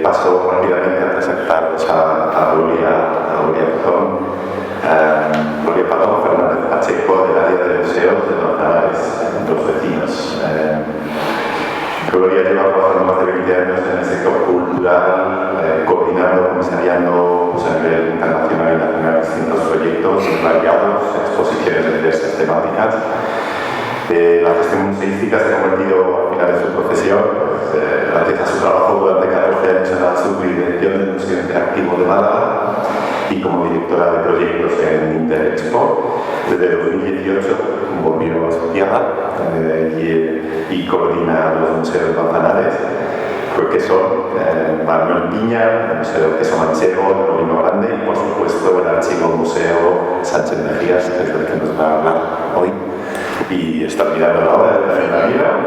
Paso rápidamente a presentaros a Gloria Padón Fernández Pacheco, del área de museos de Manzanares, los vecinos. Gloria lleva trabajando más de 20 años en el sector cultural, coordinando, comisariando a nivel internacional y nacional distintos proyectos variados, exposiciones de diversas temáticas. La gestión museística se ha convertido al final en su profesión, gracias a su trabajo durante 14 años en la subdirección del Museo Interactivo de Málaga y como directora de proyectos en Interexpo. Desde 2018 volvió a su tierra y coordina los museos de Manzanares, que son Manuel Piña, el Museo del Queso Manchego, el Molino Grande y, por supuesto, el Archivo Museo Sánchez Mejías, que es el que nos va a hablar hoy. Y está mirando la obra de la vida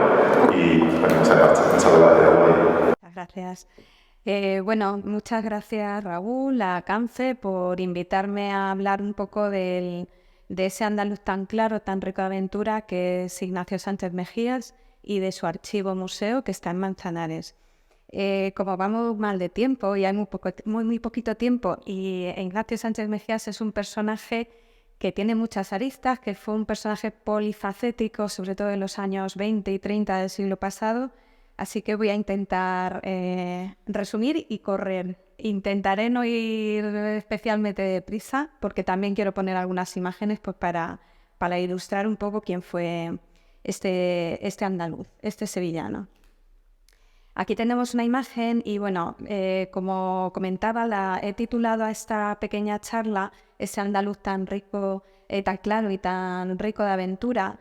y nos ponemos en marcha. Muchas gracias, Raúl. Muchas gracias. Muchas gracias, Raúl, a CANCE, por invitarme a hablar un poco de ese andaluz tan claro, tan rico de aventura que es Ignacio Sánchez Mejías y de su archivo museo que está en Manzanares. Como vamos mal de tiempo y hay muy poquito tiempo, y Ignacio Sánchez Mejías es un personaje que tiene muchas aristas, que fue un personaje polifacético, sobre todo en los años 20 y 30 del siglo pasado, así que voy a intentar resumir y correr. Intentaré no ir especialmente deprisa, porque también quiero poner algunas imágenes pues, para ilustrar un poco quién fue este andaluz, este sevillano. Aquí tenemos una imagen y como comentaba, he titulado a esta pequeña charla ese andaluz tan rico, tan claro y tan rico de aventura,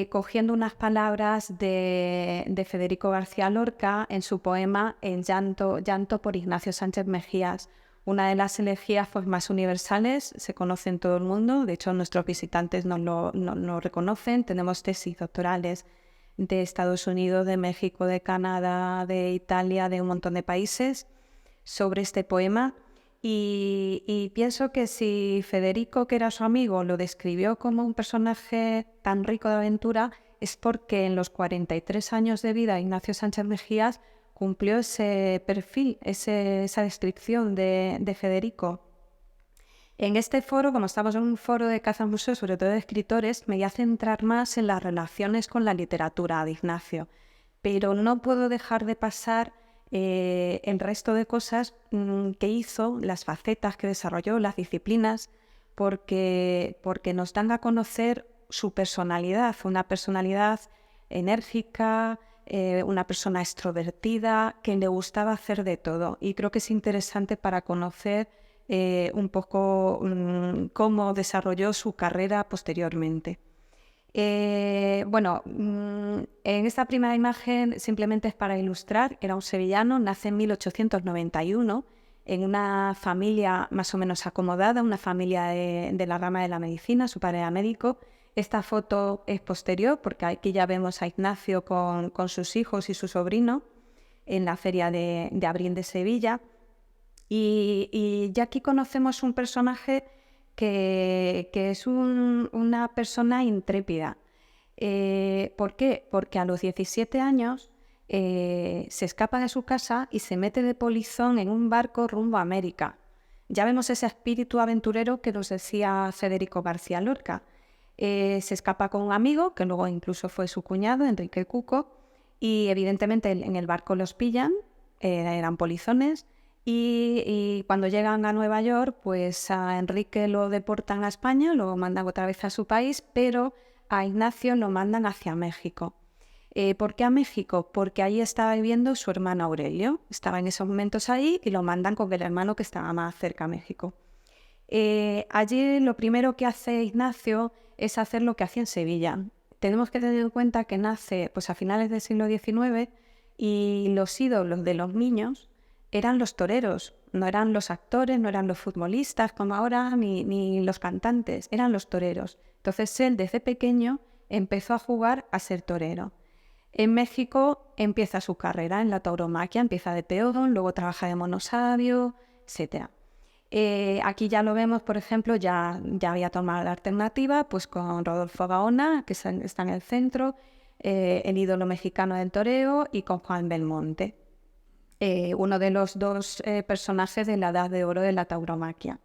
cogiendo unas palabras de Federico García Lorca en su poema El llanto por Ignacio Sánchez Mejías, una de las elegías pues, más universales, se conoce en todo el mundo, de hecho nuestros visitantes nos lo reconocen, tenemos tesis doctorales de Estados Unidos, de México, de Canadá, de Italia, de un montón de países sobre este poema. Y pienso que si Federico, que era su amigo, lo describió como un personaje tan rico de aventura, es porque en los 43 años de vida Ignacio Sánchez Mejías cumplió ese perfil, esa descripción de Federico. En este foro, como estamos en un foro de Caza Museo, sobre todo de escritores, me voy a centrar más en las relaciones con la literatura de Ignacio, pero no puedo dejar de pasar el resto de cosas que hizo, las facetas que desarrolló, las disciplinas, porque nos dan a conocer su personalidad, una personalidad enérgica, una persona extrovertida, que le gustaba hacer de todo, y creo que es interesante para conocer un poco cómo desarrolló su carrera posteriormente. En esta primera imagen simplemente es para ilustrar, era un sevillano, nace en 1891 en una familia más o menos acomodada, una familia de la rama de la medicina, su padre era médico. Esta foto es posterior porque aquí ya vemos a Ignacio con sus hijos y su sobrino en la feria de abril de Sevilla. Y ya aquí conocemos un personaje que es una persona intrépida. ¿Por qué? Porque a los 17 años se escapa de su casa y se mete de polizón en un barco rumbo a América. Ya vemos ese espíritu aventurero que nos decía Federico García Lorca. Se escapa con un amigo, que luego incluso fue su cuñado, Enrique Cuco, y evidentemente en el barco los pillan, eran polizones. Y cuando llegan a Nueva York, pues a Enrique lo deportan a España, lo mandan otra vez a su país, pero a Ignacio lo mandan hacia México. ¿Por qué a México? Porque ahí estaba viviendo su hermano Aurelio, estaba en esos momentos ahí y lo mandan con el hermano que estaba más cerca a México. Allí lo primero que hace Ignacio es hacer lo que hacía en Sevilla. Tenemos que tener en cuenta que nace pues, a finales del siglo XIX y los ídolos de los niños eran los toreros, no eran los actores, no eran los futbolistas como ahora, ni los cantantes, eran los toreros. Entonces él desde pequeño empezó a jugar a ser torero. En México empieza su carrera en la tauromaquia, empieza de peón, luego trabaja de monosabio, etc. Aquí ya lo vemos, por ejemplo, ya había tomado la alternativa pues con Rodolfo Gaona, que está en el centro, el ídolo mexicano del toreo, y con Juan Belmonte. uno de los dos personajes de la Edad de Oro de la tauromaquia.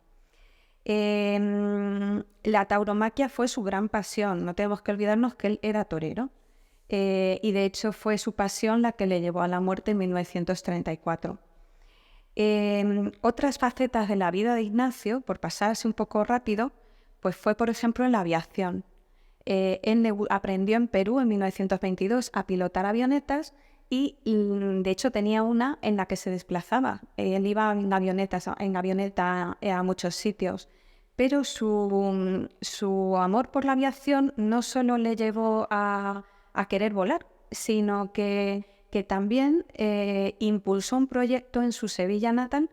La tauromaquia fue su gran pasión, no tenemos que olvidarnos que él era torero, y de hecho fue su pasión la que le llevó a la muerte en 1934. Otras facetas de la vida de Ignacio, por pasarse un poco rápido, pues fue por ejemplo en la aviación. Él aprendió en Perú en 1922 a pilotar avionetas y de hecho tenía una en la que se desplazaba. Él iba en avioneta a muchos sitios, pero su amor por la aviación no solo le llevó a querer volar, sino que también impulsó un proyecto en su Sevilla natal,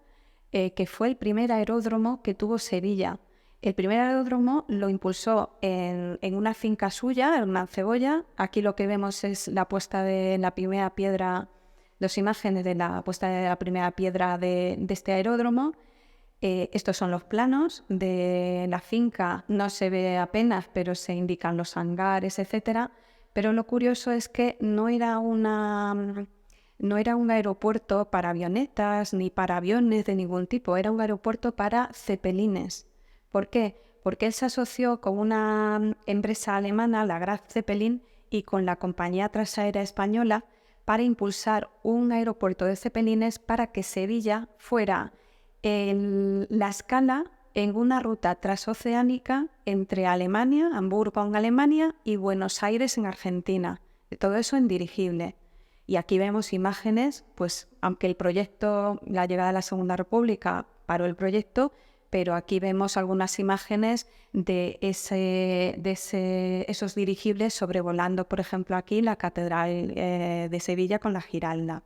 que fue el primer aeródromo que tuvo Sevilla. El primer aeródromo lo impulsó en una finca suya, en Mancebolla. Aquí lo que vemos es la puesta de la primera piedra, dos imágenes de la puesta de la primera piedra de este aeródromo. Estos son los planos de la finca, no se ve apenas, pero se indican los hangares, etcétera. Pero lo curioso es que no era un aeropuerto para avionetas ni para aviones de ningún tipo, era un aeropuerto para cepelines. ¿Por qué? Porque él se asoció con una empresa alemana, la Graf Zeppelin, y con la compañía transaérea española para impulsar un aeropuerto de cepelines para que Sevilla fuera la escala en una ruta transoceánica entre Alemania, Hamburgo en Alemania y Buenos Aires en Argentina. Todo eso en dirigible. Y aquí vemos imágenes, pues aunque el proyecto, la llegada de la Segunda República paró el proyecto, pero aquí vemos algunas imágenes de esos dirigibles sobrevolando, por ejemplo, aquí la Catedral de Sevilla con la Giralda.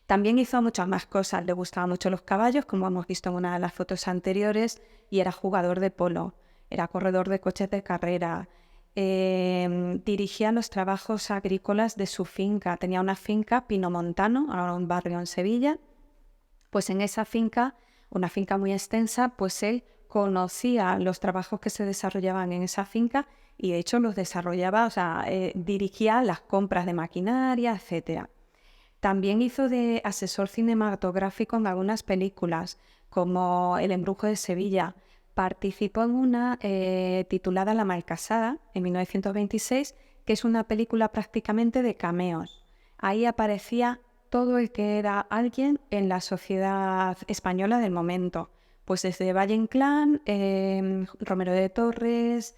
También hizo muchas más cosas, le gustaban mucho los caballos, como hemos visto en una de las fotos anteriores, y era jugador de polo, era corredor de coches de carrera, dirigía los trabajos agrícolas de su finca, tenía una finca Pinomontano, ahora un barrio en Sevilla, pues en esa finca, una finca muy extensa, pues él conocía los trabajos que se desarrollaban en esa finca y de hecho los desarrollaba, o sea, dirigía las compras de maquinaria, etcétera. También hizo de asesor cinematográfico en algunas películas, como El embrujo de Sevilla. Participó en una titulada La Malcasada, en 1926, que es una película prácticamente de cameos. Ahí aparecía todo el que era alguien en la sociedad española del momento. Pues desde Valle Inclán, Romero de Torres,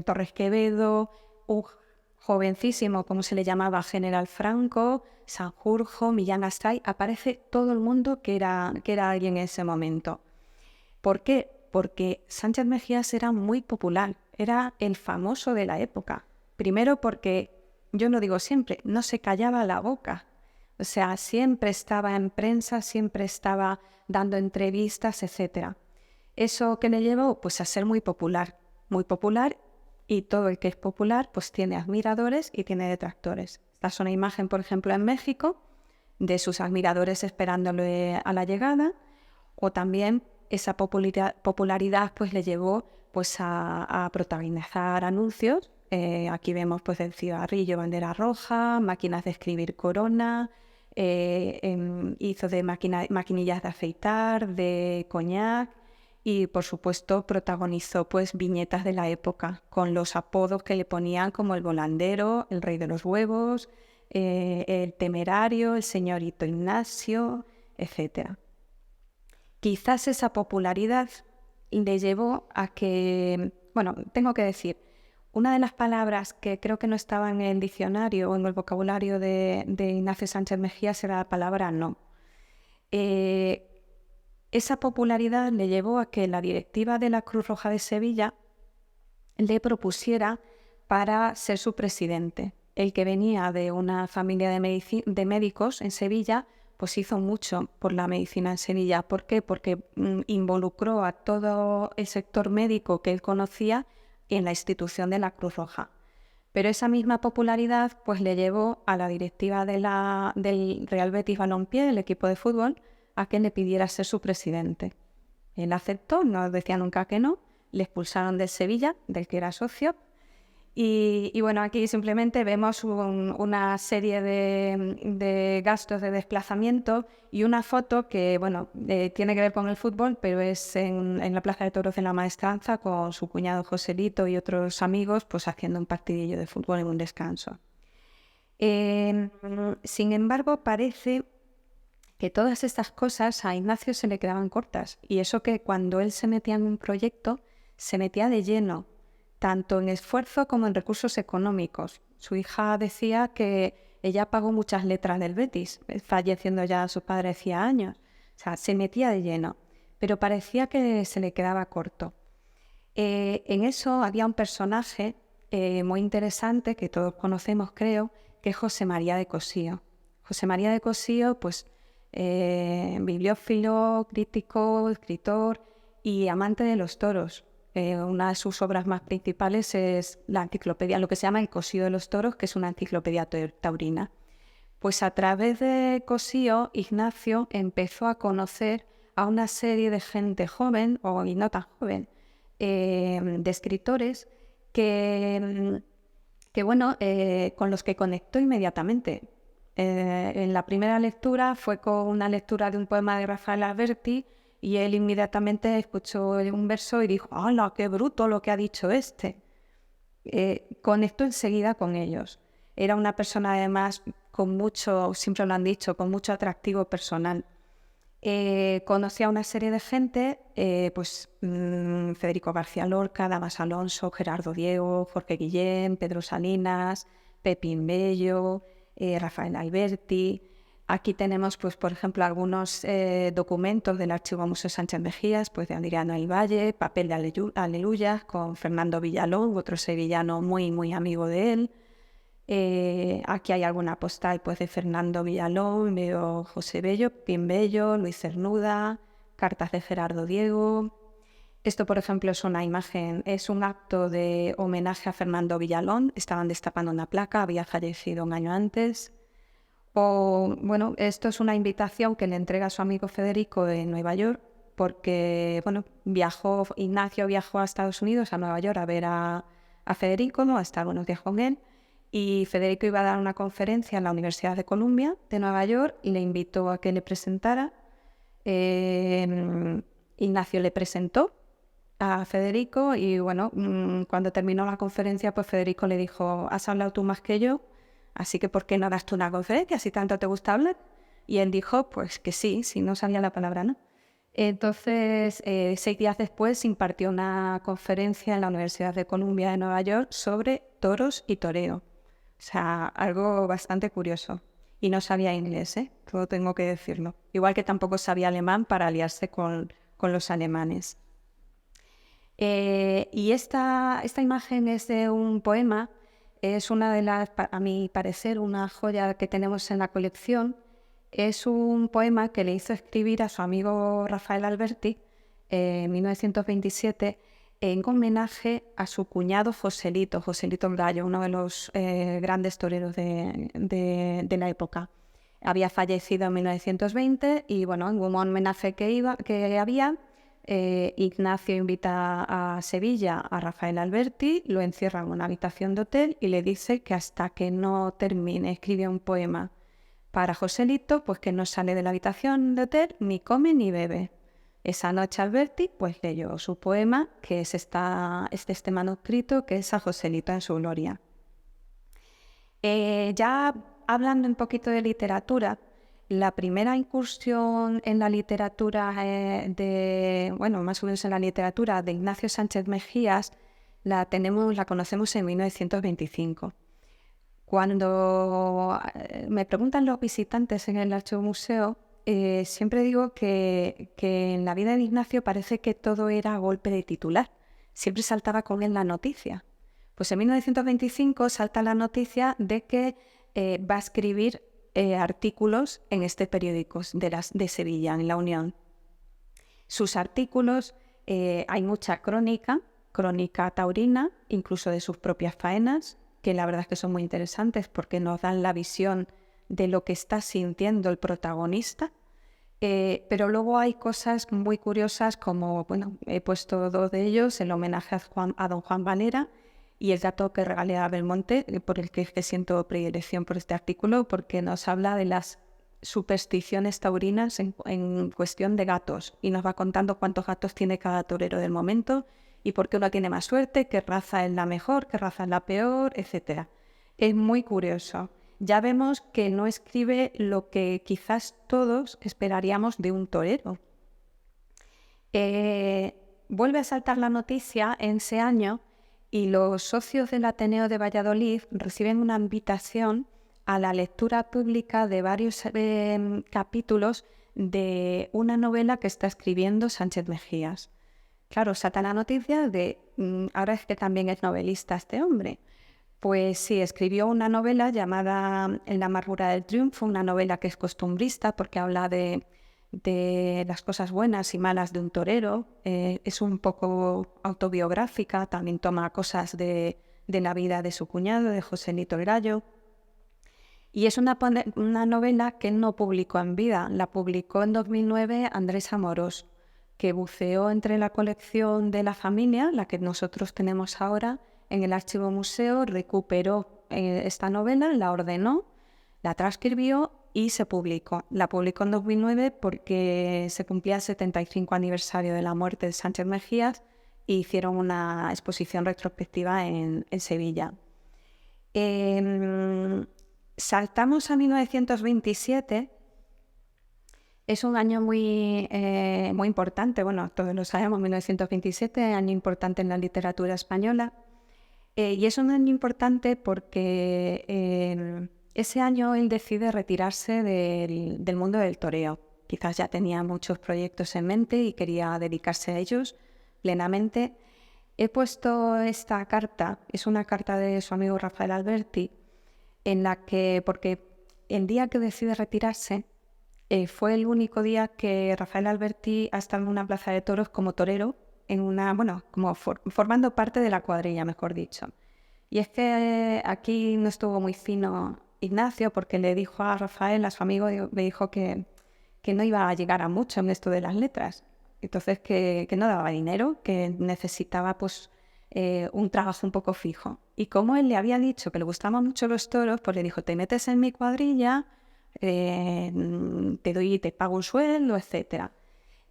Torres Quevedo, jovencísimo, como se le llamaba, General Franco, Sanjurjo, Millán Astray, aparece todo el mundo que era alguien en ese momento. ¿Por qué? Porque Sánchez Mejías era muy popular, era el famoso de la época. Primero porque, yo lo digo siempre, no se callaba la boca. O sea, siempre estaba en prensa, siempre estaba dando entrevistas, etc. ¿Eso qué le llevó? Pues a ser muy popular, y todo el que es popular pues tiene admiradores y tiene detractores. Esta es una imagen, por ejemplo, en México, de sus admiradores esperándole a la llegada, o también esa popularidad pues le llevó pues a protagonizar anuncios. Aquí vemos pues el cigarrillo bandera roja, máquinas de escribir Corona, hizo de maquinillas de afeitar, de coñac, y por supuesto protagonizó pues viñetas de la época con los apodos que le ponían, como el volandero, el rey de los huevos, el temerario, el señorito Ignacio, etc. Quizás esa popularidad le llevó a que, bueno, tengo que decir, una de las palabras que creo que no estaba en el diccionario o en el vocabulario de Ignacio Sánchez Mejías era la palabra no. Esa popularidad le llevó a que la directiva de la Cruz Roja de Sevilla le propusiera para ser su presidente. El que venía de una familia de médicos en Sevilla, pues hizo mucho por la medicina en Sevilla. ¿Por qué? Porque involucró a todo el sector médico que él conocía en la institución de la Cruz Roja. Pero esa misma popularidad pues le llevó a la directiva del Real Betis Balompié, el equipo de fútbol, a que le pidiera ser su presidente. Él aceptó, no decía nunca que no, le expulsaron del Sevilla, del que era socio, Y bueno, aquí simplemente vemos una serie de gastos de desplazamiento y una foto que, bueno, tiene que ver con el fútbol, pero es en la Plaza de Toros de la Maestranza con su cuñado Joselito y otros amigos, pues haciendo un partidillo de fútbol en un descanso. Sin embargo, parece que todas estas cosas a Ignacio se le quedaban cortas, y eso que cuando él se metía en un proyecto, se metía de lleno, tanto en esfuerzo como en recursos económicos. Su hija decía que ella pagó muchas letras del Betis, falleciendo ya su padre hacía años. O sea, se metía de lleno, pero parecía que se le quedaba corto. En eso había un personaje muy interesante que todos conocemos, creo, que es José María de Cossío. José María de Cossío, pues, bibliófilo, crítico, escritor y amante de los toros. Una de sus obras más principales es la enciclopedia, lo que se llama el Cossío de los toros, que es una enciclopedia taurina. Pues a través de Cossío, Ignacio empezó a conocer a una serie de gente joven, o y no tan joven, de escritores que bueno, con los que conectó inmediatamente. En la primera lectura fue con una lectura de un poema de Rafael Alberti, y él inmediatamente escuchó un verso y dijo: ¡hala, qué bruto lo que ha dicho este! Conectó enseguida con ellos. Era una persona además con mucho, siempre lo han dicho, con mucho atractivo personal. Conocía a una serie de gente, Federico García Lorca, Damas Alonso, Gerardo Diego, Jorge Guillén, Pedro Salinas, Pepín Bello, Rafael Alberti. Aquí tenemos, pues, por ejemplo, algunos documentos del Archivo Museo Sánchez Mejías, pues, de Adriano del Valle, papel de Aleluyas con Fernando Villalón, otro sevillano muy, muy amigo de él. Aquí hay alguna postal, pues, de Fernando Villalón, veo José Bello, Pin Bello, Luis Cernuda, cartas de Gerardo Diego. Esto, por ejemplo, es una imagen, es un acto de homenaje a Fernando Villalón. Estaban destapando una placa, había fallecido un año antes. O, bueno, esto es una invitación que le entrega a su amigo Federico en Nueva York, porque, bueno, Ignacio viajó a Estados Unidos, a Nueva York, a ver a Federico, ¿no?, a estar unos días con él, y Federico iba a dar una conferencia en la Universidad de Columbia de Nueva York y le invitó a que le presentara. Ignacio le presentó a Federico y, bueno, cuando terminó la conferencia, pues Federico le dijo: has hablado tú más que yo, así que ¿por qué no das tú una conferencia si tanto te gusta hablar? Y él dijo, pues, que sí, si no sabía la palabra, ¿no? Entonces, 6 días después impartió una conferencia en la Universidad de Columbia de Nueva York sobre toros y toreo. O sea, algo bastante curioso. Y no sabía inglés, todo tengo que decirlo. Igual que tampoco sabía alemán para aliarse con los alemanes. Y esta imagen es de un poema, es una de las, a mi parecer, una joya que tenemos en la colección. Es un poema que le hizo escribir a su amigo Rafael Alberti en 1927 en homenaje a su cuñado Joselito Gallo, uno de los grandes toreros de la época. Había fallecido en 1920 y, bueno, en un homenaje que había, Ignacio invita a Sevilla a Rafael Alberti, lo encierra en una habitación de hotel y le dice que hasta que no termine, escribe un poema para Joselito, pues que no sale de la habitación de hotel, ni come ni bebe. Esa noche Alberti, pues, leyó su poema, que es este manuscrito, que es a Joselito en su gloria. Ya hablando un poquito de literatura, la primera incursión en la literatura más o menos en la literatura de Ignacio Sánchez Mejías, la conocemos en 1925. Cuando me preguntan los visitantes en el Archivo-Museo, siempre digo que en la vida de Ignacio parece que todo era a golpe de titular. Siempre saltaba con él la noticia. Pues en 1925 salta la noticia de que va a escribir artículos en este periódico de Sevilla, en La Unión. Sus artículos, hay mucha crónica taurina, incluso de sus propias faenas, que la verdad es que son muy interesantes porque nos dan la visión de lo que está sintiendo el protagonista. Pero luego hay cosas muy curiosas como, bueno, he puesto 2 de ellos, el homenaje a don Juan Valera y el dato que regalé a Belmonte, por el que siento predilección por este artículo, porque nos habla de las supersticiones taurinas en cuestión de gatos, y nos va contando cuántos gatos tiene cada torero del momento y por qué uno tiene más suerte, qué raza es la mejor, qué raza es la peor, etc. Es muy curioso. Ya vemos que no escribe lo que quizás todos esperaríamos de un torero. Vuelve a saltar la noticia en ese año y los socios del Ateneo de Valladolid reciben una invitación a la lectura pública de varios capítulos de una novela que está escribiendo Sánchez Mejías. Claro, salta la noticia de ahora es que también es novelista este hombre. Pues sí, escribió una novela llamada En la amargura del triunfo, una novela que es costumbrista porque habla de las cosas buenas y malas de un torero. Es un poco autobiográfica, también toma cosas de la vida de su cuñado, de José Nito Gallo. Y es una novela que él no publicó en vida, la publicó en 2009 Andrés Amorós, que buceó entre la colección de la familia, la que nosotros tenemos ahora, en el archivo museo, recuperó esta novela, la ordenó, la transcribió y se publicó. La publicó en 2009 porque se cumplía el 75 aniversario de la muerte de Sánchez Mejías e hicieron una exposición retrospectiva en Sevilla. Saltamos a 1927. Es un año muy importante, bueno, todos lo sabemos, 1927, año importante en la literatura española. Y es un año importante porque ese año él decide retirarse del mundo del toreo. Quizás ya tenía muchos proyectos en mente y quería dedicarse a ellos plenamente. He puesto esta carta, es una carta de su amigo Rafael Alberti, en la que, porque el día que decide retirarse, fue el único día que Rafael Alberti ha estado en una plaza de toros como torero, como formando parte de la cuadrilla, mejor dicho. Y es que aquí no estuvo muy fino Ignacio, porque le dijo a Rafael, a su amigo, le dijo que no iba a llegar a mucho en esto de las letras. Entonces que no daba dinero, que necesitaba pues un trabajo un poco fijo. Y como él le había dicho que le gustaban mucho los toros, pues le dijo, te metes en mi cuadrilla, te pago un sueldo, etc.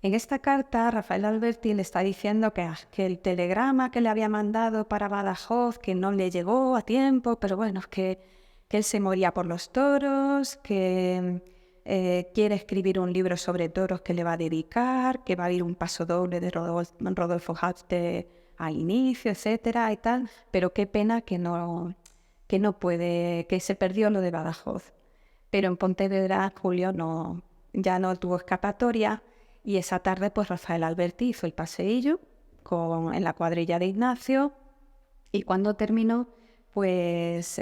En esta carta, Rafael Alberti le está diciendo que el telegrama que le había mandado para Badajoz, que no le llegó a tiempo, pero bueno, que él se moría por los toros, que quiere escribir un libro sobre toros que le va a dedicar, que va a haber un paso doble de Rodolfo Hafte al inicio, etcétera y tal, pero qué pena que no puede, que se perdió lo de Badajoz. Pero en Pontevedra, Julio ya no tuvo escapatoria y esa tarde pues Rafael Alberti hizo el paseillo en la cuadrilla de Ignacio y cuando terminó, pues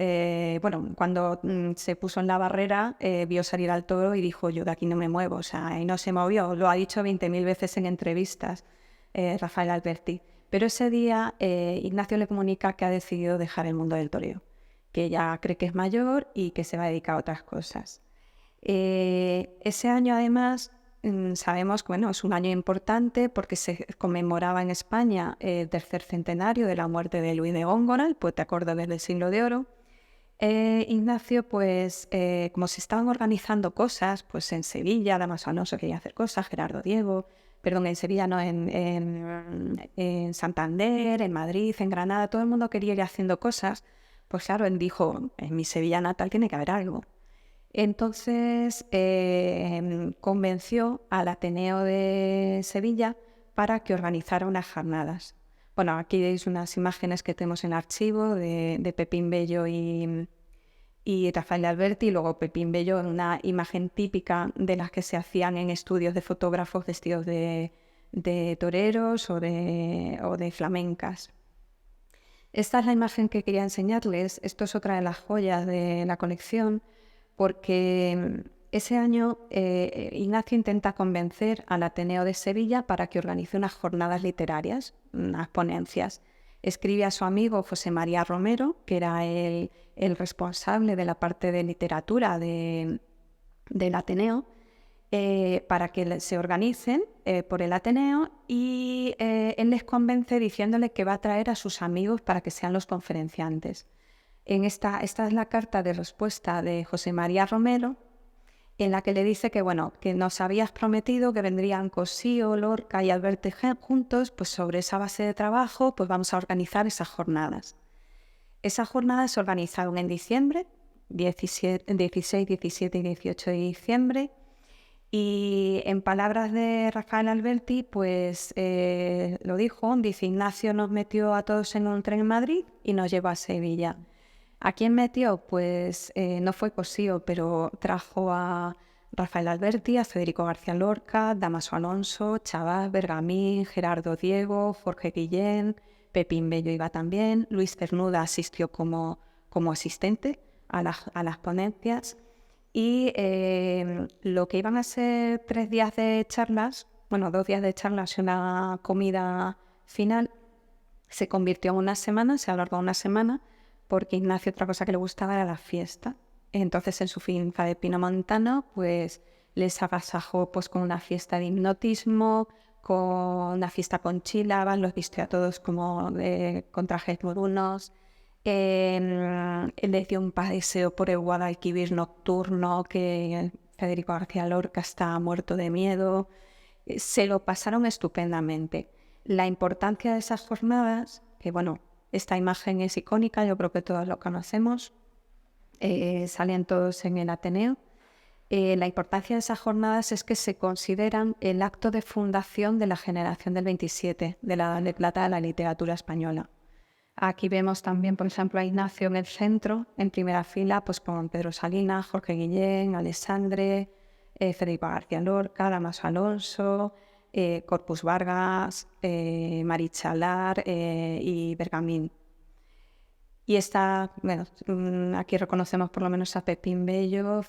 cuando se puso en la barrera, vio salir al toro y dijo, yo de aquí no me muevo, o sea, y no se movió. Lo ha dicho 20.000 veces en entrevistas Rafael Alberti. Pero ese día Ignacio le comunica que ha decidido dejar el mundo del toreo, que ya cree que es mayor y que se va a dedicar a otras cosas. Ese año, además, sabemos que es un año importante porque se conmemoraba en España el tercer centenario de la muerte de Luis de Góngora, el poeta cordobés del Siglo de Oro. Ignacio, pues, como se estaban organizando cosas, pues en Sevilla, Damaso Alonso quería hacer cosas, en Sevilla no, en Santander, en Madrid, en Granada, todo el mundo quería ir haciendo cosas. Pues claro, él dijo, en mi Sevilla natal tiene que haber algo. Entonces convenció al Ateneo de Sevilla para que organizara unas jornadas. Bueno, aquí veis unas imágenes que tenemos en el archivo de Pepín Bello y Rafael Alberti, y luego Pepín Bello en una imagen típica de las que se hacían en estudios de fotógrafos vestidos de toreros o de flamencas. Esta es la imagen que quería enseñarles. Esto es otra de las joyas de la colección, porque ese año Ignacio intenta convencer al Ateneo de Sevilla para que organice unas jornadas literarias, unas ponencias. Escribe a su amigo José María Romero, que era el responsable de la parte de literatura del Ateneo, para que se organicen por el Ateneo y él les convence diciéndole que va a traer a sus amigos para que sean los conferenciantes. Esta es la carta de respuesta de José María Romero, en la que le dice que, bueno, que nos habías prometido que vendrían Cossío, Lorca y Alberti juntos, pues sobre esa base de trabajo pues vamos a organizar esas jornadas. Esas jornadas se organizaron en diciembre, 16, 17 y 18 de diciembre, y en palabras de Rafael Alberti, pues dice, Ignacio nos metió a todos en un tren en Madrid y nos llevó a Sevilla. ¿A quién metió? Pues no fue Cossío, pero trajo a Rafael Alberti, a Federico García Lorca, Dámaso Alonso, Chabás, Bergamín, Gerardo Diego, Jorge Guillén, Pepín Bello iba también, Luis Cernuda asistió como asistente a las ponencias y lo que iban a ser 3 días de charlas, 2 días de charlas y una comida final, se convirtió en una semana, se alargó una semana, porque Ignacio otra cosa que le gustaba era la fiesta. Entonces en su finca de Pinomontano pues les agasajó pues con una fiesta de hipnotismo, con una fiesta con chílabas, los vistió a todos como con trajes morunos. Él les dio un paseo por el Guadalquivir nocturno que Federico García Lorca está muerto de miedo. Se lo pasaron estupendamente. La importancia de esas jornadas, que esta imagen es icónica, yo creo que todos lo conocemos, salen todos en el Ateneo. La importancia de esas jornadas es que se consideran el acto de fundación de la generación del 27, de la Edad de Plata de la literatura española. Aquí vemos también, por ejemplo, a Ignacio en el centro, en primera fila, pues con Pedro Salinas, Jorge Guillén, Alexandre, Federico García Lorca, Dámaso Alonso, Corpus Vargas, Marichalar y Bergamín. Y aquí reconocemos por lo menos a Pepín Bello,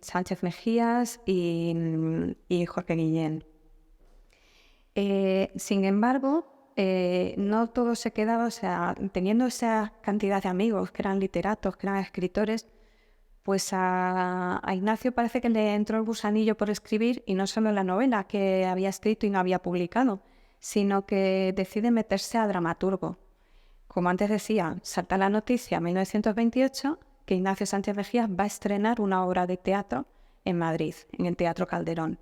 Sánchez Mejías y Jorge Guillén. Sin embargo, no todo se quedaba, teniendo esa cantidad de amigos que eran literatos, que eran escritores, pues a Ignacio parece que le entró el gusanillo por escribir, y no solo la novela que había escrito y no había publicado, sino que decide meterse a dramaturgo. Como antes decía, salta la noticia en 1928 que Ignacio Sánchez Mejías va a estrenar una obra de teatro en Madrid, en el Teatro Calderón.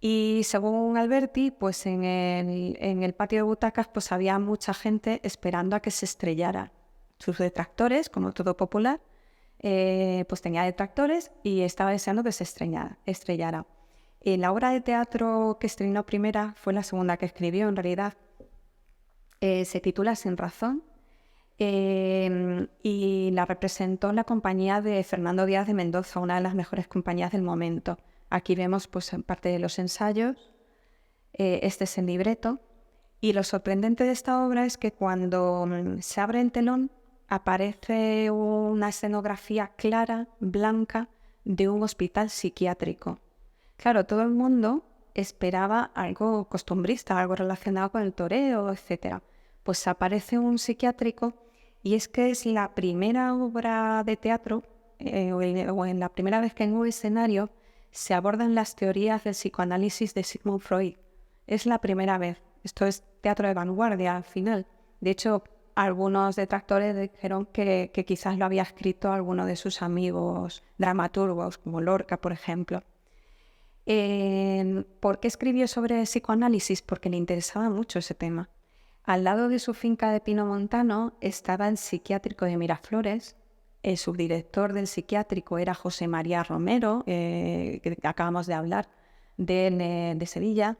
Y según Alberti, pues en el patio de butacas pues había mucha gente esperando a que se estrellara. Sus detractores, como todo popular, pues tenía detractores y estaba deseando que se estrellara. La obra de teatro que estrenó primera fue la segunda que escribió, en realidad. Se titula Sin razón y la representó la compañía de Fernando Díaz de Mendoza, una de las mejores compañías del momento. Aquí vemos pues parte de los ensayos, este es el libreto, y lo sorprendente de esta obra es que cuando se abre el telón aparece una escenografía clara, blanca, de un hospital psiquiátrico. Claro, todo el mundo esperaba algo costumbrista, algo relacionado con el toreo, etc. Pues aparece un psiquiátrico, y es que es la primera obra de teatro, o en la primera vez que en un escenario se abordan las teorías del psicoanálisis de Sigmund Freud. Es la primera vez. Esto es teatro de vanguardia al final. De hecho, algunos detractores dijeron que quizás lo había escrito alguno de sus amigos dramaturgos, como Lorca, por ejemplo. ¿Por qué escribió sobre psicoanálisis? Porque le interesaba mucho ese tema. Al lado de su finca de Pinomontano estaba el psiquiátrico de Miraflores. El subdirector del psiquiátrico era José María Romero, que acabamos de hablar, de Sevilla.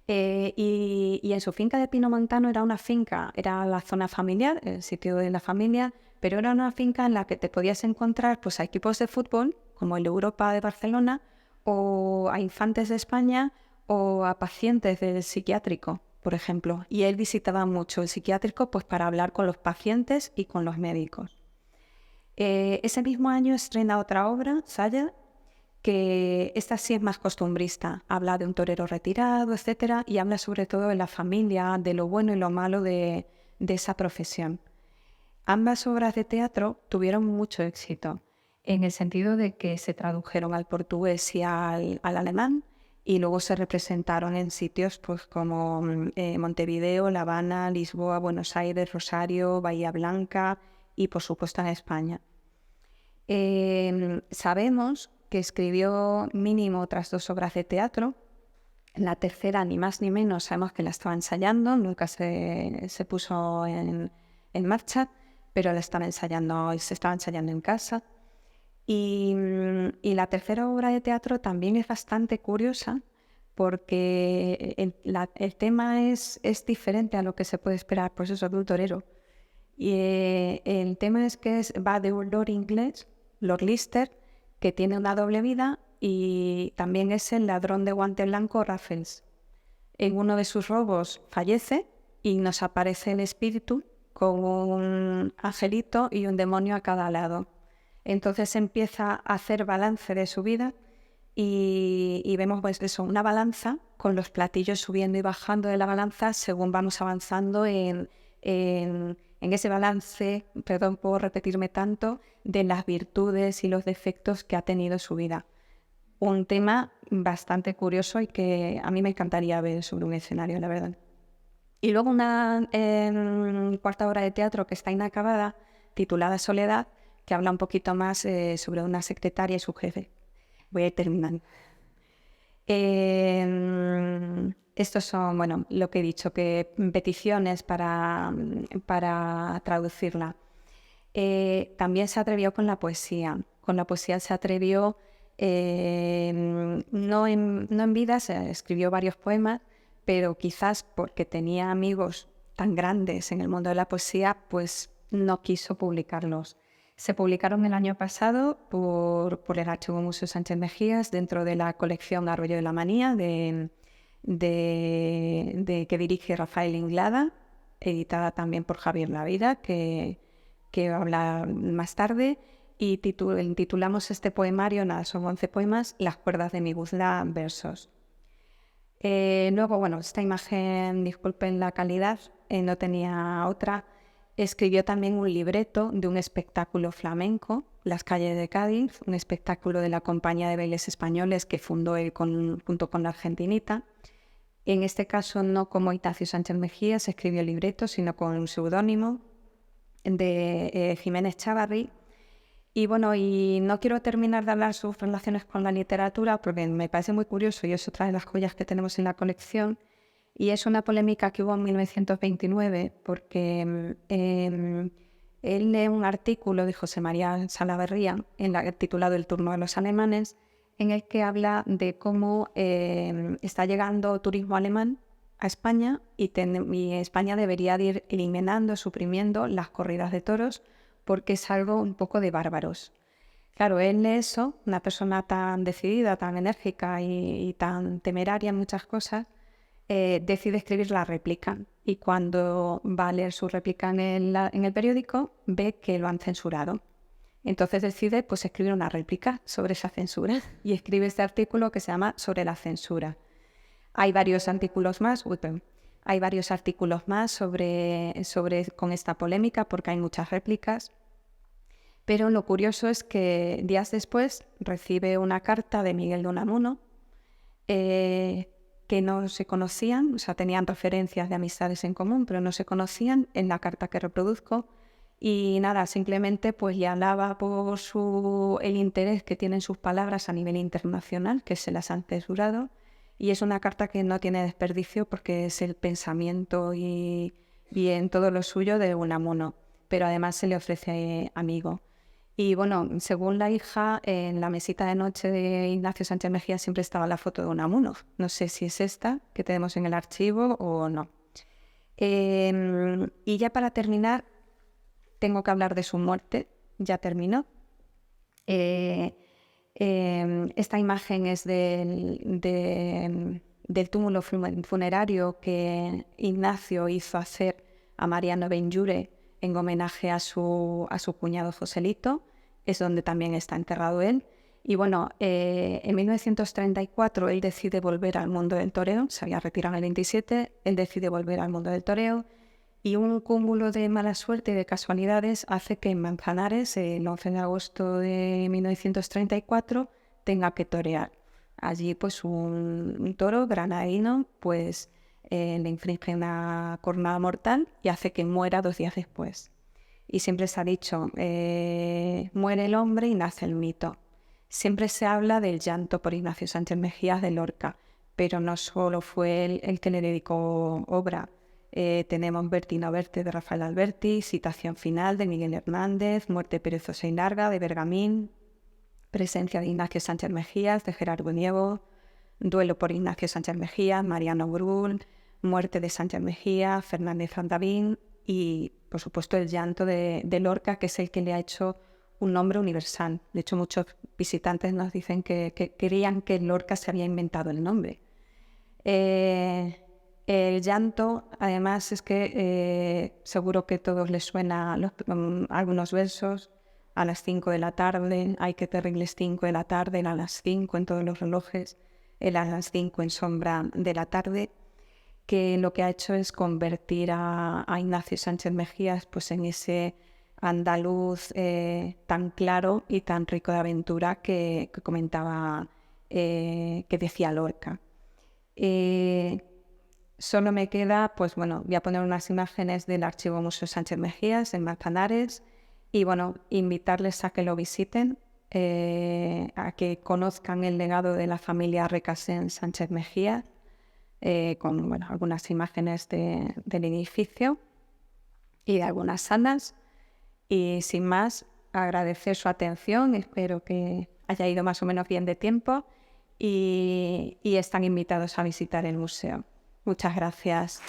Y en su finca de Pinomontano era la zona familiar, el sitio de la familia, pero era una finca en la que te podías encontrar pues, a equipos de fútbol, como el Europa de Barcelona, o a infantes de España, o a pacientes del psiquiátrico, por ejemplo. Y él visitaba mucho el psiquiátrico pues, para hablar con los pacientes y con los médicos. Ese mismo año estrena otra obra, Saya, que esta sí es más costumbrista. Habla de un torero retirado, etc. Y habla sobre todo de la familia, de lo bueno y lo malo de esa profesión. Ambas obras de teatro tuvieron mucho éxito. en el sentido de que se tradujeron al portugués y al alemán, y luego se representaron en sitios pues, como Montevideo, La Habana, Lisboa, Buenos Aires, Rosario, Bahía Blanca y por supuesto en España. Sabemos que escribió mínimo otras 2 obras de teatro. La tercera, ni más ni menos, sabemos que la estaba ensayando, nunca se puso en marcha, pero la estaba ensayando, se estaba ensayando en casa. Y la tercera obra de teatro también es bastante curiosa porque el tema es diferente a lo que se puede esperar, pues eso, de un torero. Y el tema es que va de un lord inglés, Lord Lister, que tiene una doble vida y también es el ladrón de guante blanco Raffles. En uno de sus robos fallece y nos aparece el espíritu con un angelito y un demonio a cada lado. Entonces empieza a hacer balance de su vida y vemos pues eso, una balanza con los platillos subiendo y bajando de la balanza según vamos avanzando en ese balance, perdón por repetirme tanto, de las virtudes y los defectos que ha tenido su vida. Un tema bastante curioso y que a mí me encantaría ver sobre un escenario, la verdad. Y luego una cuarta obra de teatro que está inacabada, titulada Soledad, que habla un poquito más sobre una secretaria y su jefe. Voy a ir terminando. Estos son, bueno, lo que he dicho, que peticiones para traducirla. También se atrevió con la poesía. Con la poesía se atrevió, no en vida, se escribió varios poemas, pero quizás porque tenía amigos tan grandes en el mundo de la poesía, pues no quiso publicarlos. Se publicaron el año pasado por el Archivo Museo Sánchez Mejías dentro de la colección Arroyo de la Manía que dirige Rafael Inglada, editada también por Javier Lavida, que habla más tarde, y titulamos este poemario, nada, son 11 poemas, Las cuerdas de mi guzla, versos. Luego, bueno, esta imagen, disculpen la calidad, no tenía otra. Escribió también un libreto de un espectáculo flamenco, Las calles de Cádiz, un espectáculo de la Compañía de Bailes Españoles que fundó él junto con la Argentinita. En este caso no como Ignacio Sánchez Mejías escribió el libreto, sino con un seudónimo de Jiménez Chavarri. Y bueno, y no quiero terminar de hablar sus relaciones con la literatura porque me parece muy curioso y es otra de las joyas que tenemos en la colección. Y es una polémica que hubo en 1929 porque él lee un artículo de José María Salaverría titulado El turno de los alemanes, en el que habla de cómo está llegando turismo alemán a España y España debería de ir eliminando, suprimiendo las corridas de toros porque es algo un poco de bárbaros. Claro, él lee eso, una persona tan decidida, tan enérgica y tan temeraria en muchas cosas, decide escribir la réplica y cuando va a leer su réplica en el periódico ve que lo han censurado. Entonces decide pues, escribir una réplica sobre esa censura y escribe este artículo que se llama Sobre la censura. Hay varios artículos más, con esta polémica porque hay muchas réplicas, pero lo curioso es que días después recibe una carta de Miguel de Unamuno que no se conocían, o sea, tenían referencias de amistades en común, pero no se conocían en la carta que reproduzco. Y nada, simplemente pues le hablaba por el interés que tienen sus palabras a nivel internacional, que se las han censurado, y es una carta que no tiene desperdicio porque es el pensamiento y en todo lo suyo de Unamuno, pero además se le ofrece amigo. Y bueno, según la hija, en la mesita de noche de Ignacio Sánchez Mejía siempre estaba la foto de Unamuno. No sé si es esta que tenemos en el archivo o no. Y ya para terminar, tengo que hablar de su muerte. Ya terminó. Esta imagen es del túmulo funerario que Ignacio hizo hacer a Mariano Benlliure en homenaje a su cuñado Joselito, es donde también está enterrado él. Y bueno, en 1934 él decide volver al mundo del toreo, se había retirado en el 27, él decide volver al mundo del toreo Y un cúmulo de mala suerte y de casualidades hace que en Manzanares, el 11 de agosto de 1934, tenga que torear. Allí pues un toro granadino pues le inflige una cornada mortal y hace que muera 2 días después. Y siempre se ha dicho, muere el hombre y nace el mito. Siempre se habla del llanto por Ignacio Sánchez Mejías de Lorca, pero no solo fue él el que le dedicó obra. Tenemos Bertino Verte de Rafael Alberti, Citación final de Miguel Hernández, Muerte perezosa y larga de Bergamín, Presencia de Ignacio Sánchez Mejías de Gerardo Niego, Duelo por Ignacio Sánchez Mejías, Mariano Brull, Muerte de Sánchez Mejías, Fernández Andavín y, por supuesto, el llanto de Lorca, que es el que le ha hecho un nombre universal. De hecho, muchos visitantes nos dicen que creían que Lorca se había inventado el nombre. El llanto, además, es que seguro que a todos les suena algunos versos. A las 5 de la tarde, ay qué terribles 5 de la tarde, a las 5 en todos los relojes, el a las 5 en sombra de la tarde, que lo que ha hecho es convertir a Ignacio Sánchez Mejías pues, en ese andaluz tan claro y tan rico de aventura que comentaba, que decía Lorca. Solo me queda, pues bueno, voy a poner unas imágenes del Archivo Museo Sánchez Mejías en Manzanares y bueno, invitarles a que lo visiten, a que conozcan el legado de la familia Recasens Sánchez Mejías, con bueno, algunas imágenes del edificio y de algunas salas. Y sin más, agradecer su atención, espero que haya ido más o menos bien de tiempo y están invitados a visitar el museo. Muchas gracias.